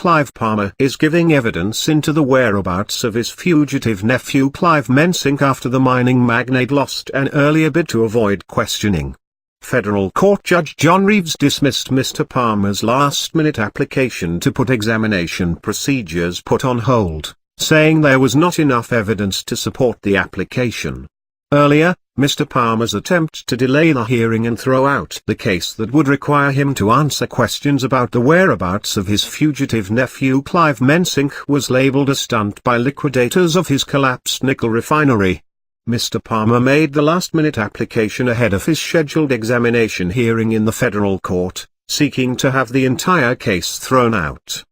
Clive Palmer is giving evidence into the whereabouts of his fugitive nephew Clive Mensink after the mining magnate lost an earlier bid to avoid questioning. Federal Court Judge John Reeves dismissed Mr. Palmer's last-minute application to put examination procedures on hold, saying there was not enough evidence to support the application. Earlier, Mr. Palmer's attempt to delay the hearing and throw out the case that would require him to answer questions about the whereabouts of his fugitive nephew Clive Mensink was labeled a stunt by liquidators of his collapsed nickel refinery. Mr. Palmer made the last-minute application ahead of his scheduled examination hearing in the federal court, seeking to have the entire case thrown out.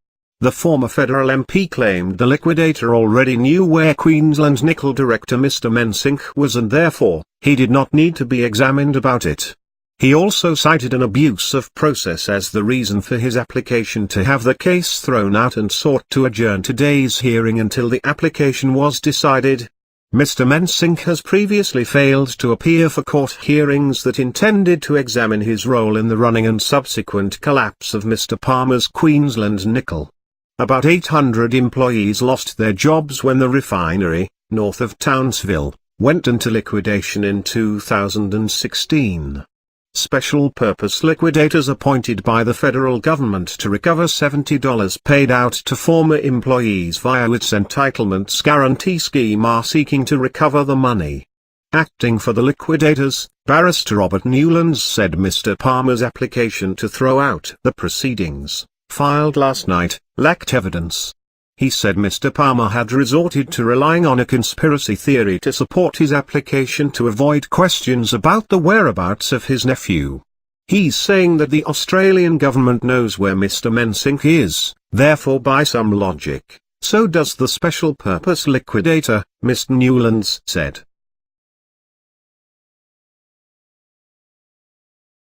The former federal MP claimed the liquidator already knew where Queensland Nickel director Mr. Mensink was and therefore, he did not need to be examined about it. He also cited an abuse of process as the reason for his application to have the case thrown out and sought to adjourn today's hearing until the application was decided. Mr. Mensink has previously failed to appear for court hearings that intended to examine his role in the running and subsequent collapse of Mr. Palmer's Queensland Nickel. About 800 employees lost their jobs when the refinery, north of Townsville, went into liquidation in 2016. Special purpose liquidators appointed by the federal government to recover $70 paid out to former employees via its entitlements guarantee scheme are seeking to recover the money. Acting for the liquidators, Barrister Robert Newlands said Mr. Palmer's application to throw out the proceedings, filed last night, lacked evidence. He said Mr. Palmer had resorted to relying on a conspiracy theory to support his application to avoid questions about the whereabouts of his nephew. He's saying that the Australian government knows where Mr. Mensink is, therefore by some logic, so does the special purpose liquidator, Mr. Newlands said.